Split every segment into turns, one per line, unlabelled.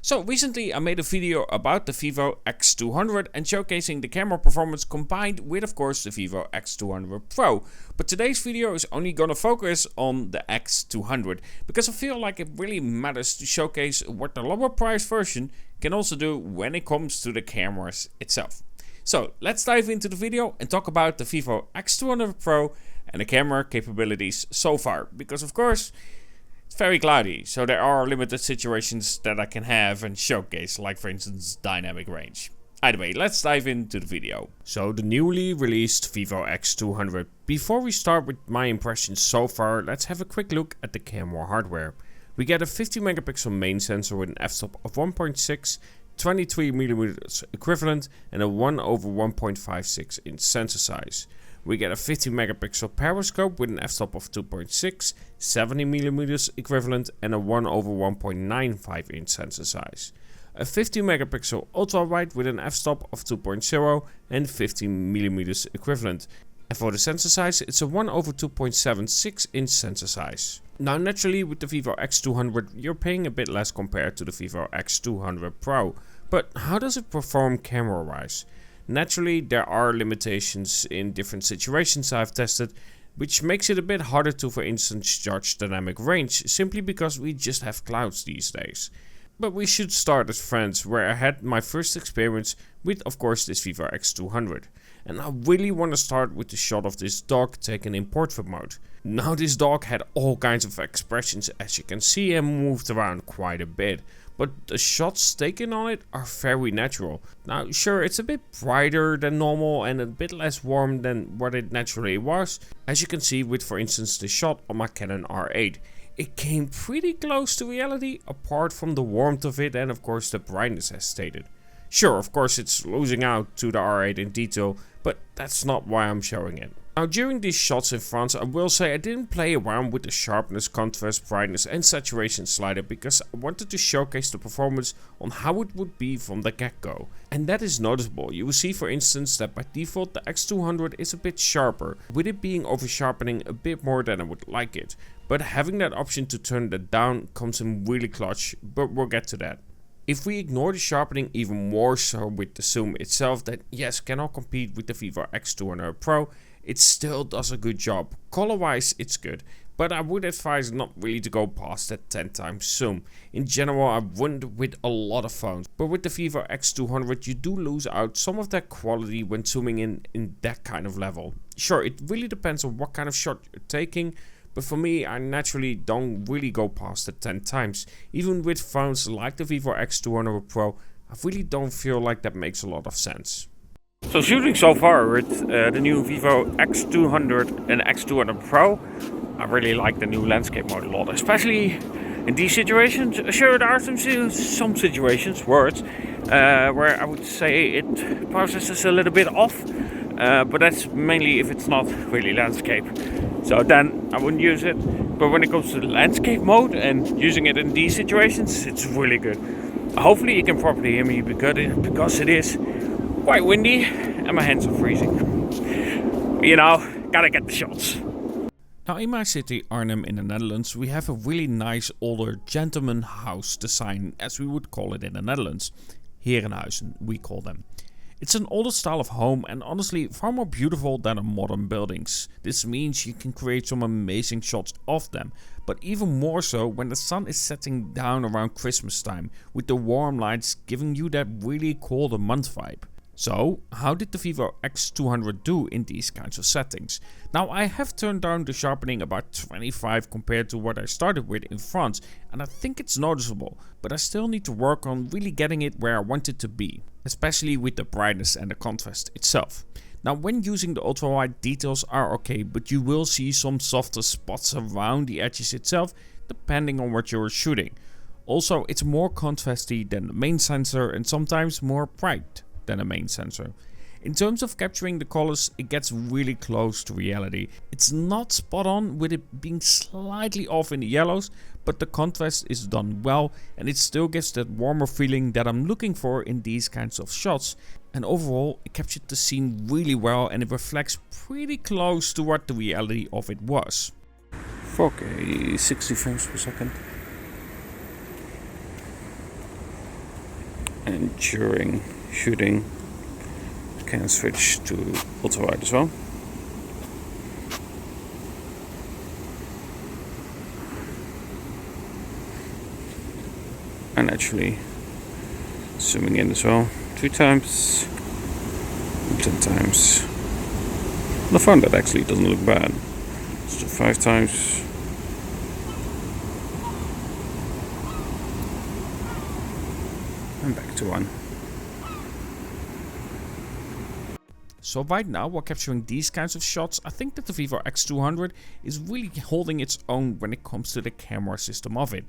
So recently I made a video about the Vivo X200 and showcasing the camera performance combined with of course the Vivo X200 Pro. But today's video is only gonna focus on the X200 because I feel like it really matters to showcase what the lower price version can also do when it comes to the cameras itself. So let's dive into the video and talk about the Vivo X200 Pro and the camera capabilities so far, because of course it's very cloudy, so there are limited situations that I can have and showcase, like for instance dynamic range. Either way, let's dive into the video. So the newly released Vivo X200. Before we start with my impressions so far, let's have a quick look at the camera hardware. We get a 50 megapixel main sensor with an f-stop of 1.6, 23mm equivalent and a 1/1.56 inch sensor size. We get a 50 megapixel periscope with an f-stop of 2.6, 70mm equivalent and a 1/1.95 inch sensor size. A 50 megapixel ultra wide with an f-stop of 2.0 and 15mm equivalent. And for the sensor size, it's a 1/2.76 inch sensor size. Now naturally with the Vivo X200 you're paying a bit less compared to the Vivo X200 Pro, but how does it perform camera wise? Naturally there are limitations in different situations I've tested, which makes it a bit harder to, for instance, judge dynamic range, simply because we just have clouds these days. But we should start as friends, where I had my first experience with of course this Vivo X200. And I really want to start with the shot of this dog taken in portrait mode. Now this dog had all kinds of expressions, as you can see, and moved around quite a bit. But the shots taken on it are very natural. Now sure, it's a bit brighter than normal and a bit less warm than what it naturally was. As you can see with, for instance, the shot on my Canon R8. It came pretty close to reality, apart from the warmth of it and of course the brightness as stated. Sure, of course it's losing out to the R8 in detail, but that's not why I'm showing it. Now during these shots in France, I will say I didn't play around with the sharpness, contrast, brightness and saturation slider because I wanted to showcase the performance on how it would be from the get-go. And that is noticeable. You will see for instance that by default the X200 is a bit sharper, with it being over sharpening a bit more than I would like it. But having that option to turn that down comes in really clutch, but we'll get to that. If we ignore the sharpening even more so with the zoom itself, that yes cannot compete with the Vivo X200 Pro, it still does a good job. Color wise it's good, but I would advise not really to go past that 10 times zoom. In general I wouldn't with a lot of phones, but with the Vivo X200 you do lose out some of that quality when zooming in that kind of level. Sure, it really depends on what kind of shot you're taking, but for me I naturally don't really go past the 10 times. Even with phones like the Vivo X200 Pro, I really don't feel like that makes a lot of sense. So shooting so far with the new Vivo X200 and X200 Pro, I really like the new landscape mode a lot, especially in these situations. Sure, there are some situations, where I would say it processes a little bit off, but that's mainly if it's not really landscape. So then I wouldn't use it. But when it comes to the landscape mode and using it in these situations, it's really good. Hopefully you can properly hear me because it is quite windy and my hands are freezing. You know, gotta get the shots. Now in my city Arnhem in the Netherlands we have a really nice older gentleman house design, as we would call it in the Netherlands. Herenhuizen we call them. It's an older style of home and honestly far more beautiful than our modern buildings. This means you can create some amazing shots of them, but even more so when the sun is setting down around Christmas time, with the warm lights giving you that really cold month vibe. So, how did the Vivo X200 do in these kinds of settings? Now I have turned down the sharpening about 25 compared to what I started with in France, and I think it's noticeable, but I still need to work on really getting it where I want it to be, especially with the brightness and the contrast itself. Now when using the ultra wide, details are okay, but you will see some softer spots around the edges itself depending on what you're shooting. Also it's more contrasty than the main sensor and sometimes more bright than a main sensor. In terms of capturing the colors, it gets really close to reality. It's not spot on with it being slightly off in the yellows, but the contrast is done well and it still gives that warmer feeling that I'm looking for in these kinds of shots. And overall it captured the scene really well and it reflects pretty close to what the reality of it was. 4K 60 frames per second. And during shooting, I can switch to ultra wide as well. And actually zooming in as well, 2 times, 10 times. On the phone that actually doesn't look bad. Let's do 5 times. And back to 1. So right now, while capturing these kinds of shots, I think that the Vivo X200 is really holding its own when it comes to the camera system of it.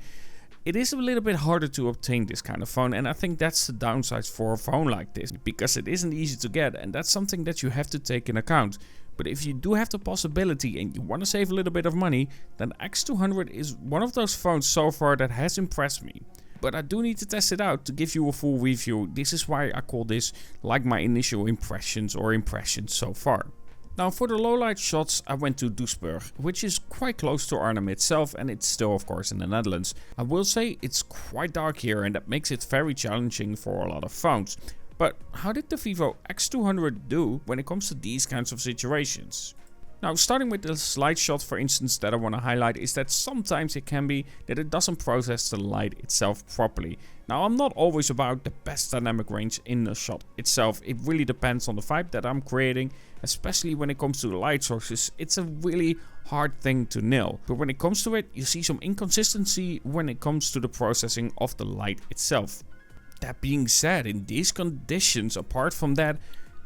It is a little bit harder to obtain this kind of phone, and I think that's the downside for a phone like this, because it isn't easy to get, and that's something that you have to take in account. But if you do have the possibility and you want to save a little bit of money, then X200 is one of those phones so far that has impressed me. But I do need to test it out to give you a full review. This is why I call this like my initial impressions so far. Now for the low light shots, I went to Doesburg, which is quite close to Arnhem itself, and it's still of course in the Netherlands. I will say it's quite dark here, and that makes it very challenging for a lot of phones. But how did the Vivo X200 do when it comes to these kinds of situations? Now, starting with this light shot, for instance, that I want to highlight is that sometimes it can be that it doesn't process the light itself properly. Now, I'm not always about the best dynamic range in the shot itself. It really depends on the vibe that I'm creating, especially when it comes to the light sources. It's a really hard thing to nail. But when it comes to it, you see some inconsistency when it comes to the processing of the light itself. That being said, in these conditions, apart from that,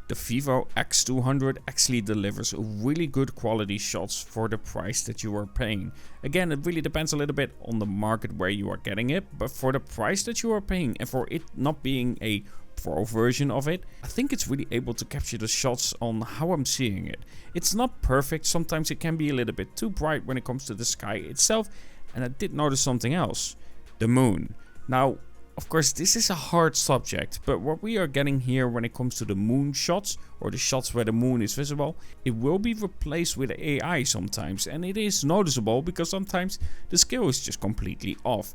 the Vivo X200 actually delivers really good quality shots for the price that you are paying. Again, it really depends a little bit on the market where you are getting it, but for the price that you are paying and for it not being a pro version of it, I think it's really able to capture the shots on how I'm seeing it. It's not perfect, sometimes it can be a little bit too bright when it comes to the sky itself, and I did notice something else, the moon. Now, of course, this is a hard subject, but what we are getting here when it comes to the moon shots, or the shots where the moon is visible, it will be replaced with AI sometimes, and it is noticeable because sometimes the scale is just completely off.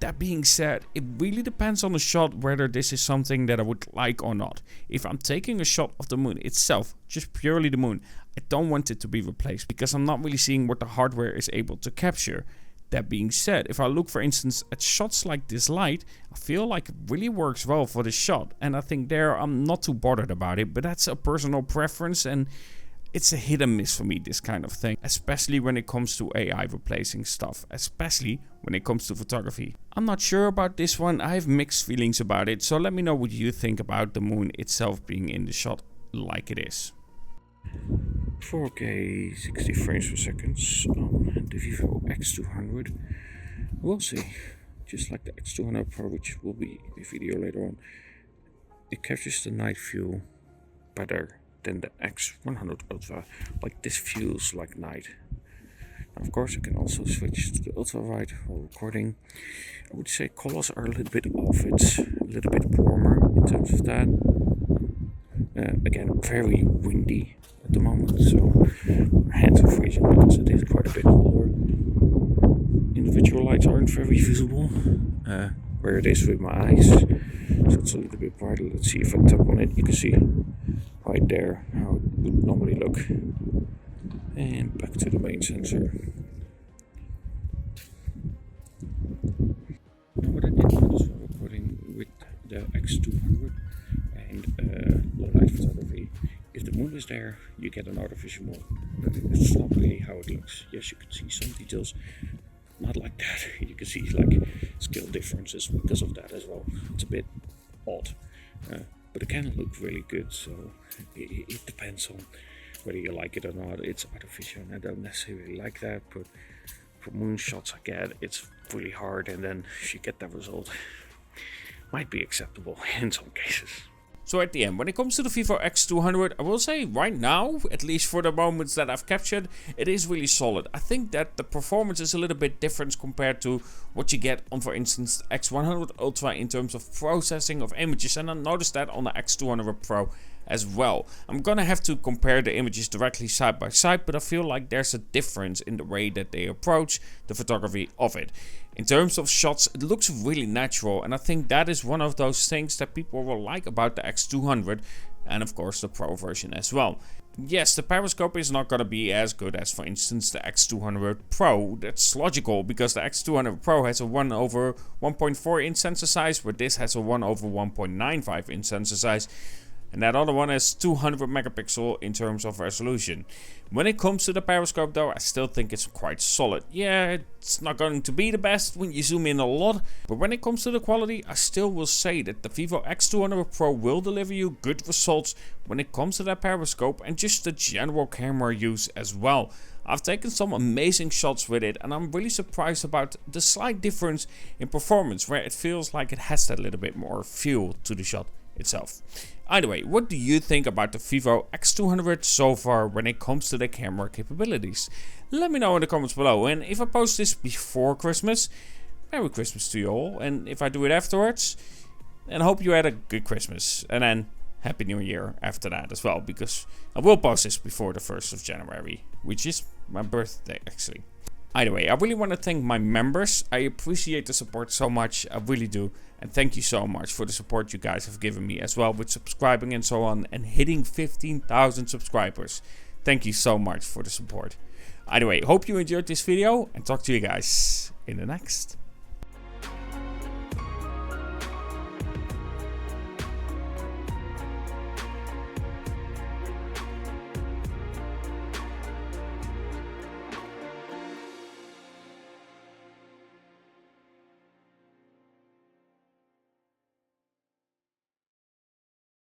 That being said, it really depends on the shot whether this is something that I would like or not. If I'm taking a shot of the moon itself, just purely the moon, I don't want it to be replaced because I'm not really seeing what the hardware is able to capture. That being said, if I look for instance at shots like this light, I feel like it really works well for the shot, and I think there I'm not too bothered about it, but that's a personal preference and it's a hit and miss for me, this kind of thing, especially when it comes to AI replacing stuff, especially when it comes to photography. I'm not sure about this one, I have mixed feelings about it, so let me know what you think about the moon itself being in the shot like it is. 4K 60 frames per second on the Vivo X200. We'll see. Just like the X200 Pro, which will be a video later on, it captures the night view better than the X100 Ultra. Like this feels like night. Now, of course, I can also switch to the ultra wide while recording. I would say colors are a little bit off. It's a little bit warmer in terms of that. Again, very windy at the moment, so my hands are freezing because it is quite a bit colder. Individual lights aren't very visible where it is with my eyes, so it's a little bit brighter. Let's see if I tap on it. You can see right there how it would normally look. And back to the main sensor. Now what I did was while recording with the X200 and low light photography, if the moon is there, you get an artificial moon. But it's not really how it looks. Yes, you can see some details, not like that. You can see like scale differences because of that as well. It's a bit odd, but it can look really good. So it depends on whether you like it or not. It's artificial, and I don't necessarily like that. But for moon shots, I get it's really hard, and then you get that result. Might be acceptable in some cases. So at the end, when it comes to the Vivo X200, I will say right now, at least for the moments that I've captured, it is really solid. I think that the performance is a little bit different compared to what you get on, for instance, the X100 Ultra in terms of processing of images. And I noticed that on the X200 Pro as well. I'm gonna have to compare the images directly side by side, but I feel like there's a difference in the way that they approach the photography of it. In terms of shots, it looks really natural, and I think that is one of those things that people will like about the X200 and of course the Pro version as well. Yes, the periscope is not going to be as good as, for instance, the X200 Pro. That's logical, because the X200 Pro has a 1/1.4 inch sensor size, where this has a 1/1.95 inch sensor size. And that other one has 200 megapixel in terms of resolution. When it comes to the periscope though, I still think it's quite solid. Yeah, it's not going to be the best when you zoom in a lot, but when it comes to the quality, I still will say that the Vivo X200 Pro will deliver you good results when it comes to that periscope and just the general camera use as well. I've taken some amazing shots with it, and I'm really surprised about the slight difference in performance, where it feels like it has that little bit more feel to the shot itself. Either way, what do you think about the Vivo X200 so far when it comes to the camera capabilities? Let me know in the comments below, and if I post this before Christmas, Merry Christmas to you all, and if I do it afterwards, then I hope you had a good Christmas, and then Happy New Year after that as well, because I will post this before the 1st of January, which is my birthday actually. Either way, I really want to thank my members. I appreciate the support so much, I really do. And thank you so much for the support you guys have given me as well, with subscribing and so on, and hitting 15,000 subscribers. Thank you so much for the support. Either way, hope you enjoyed this video, and talk to you guys in the next.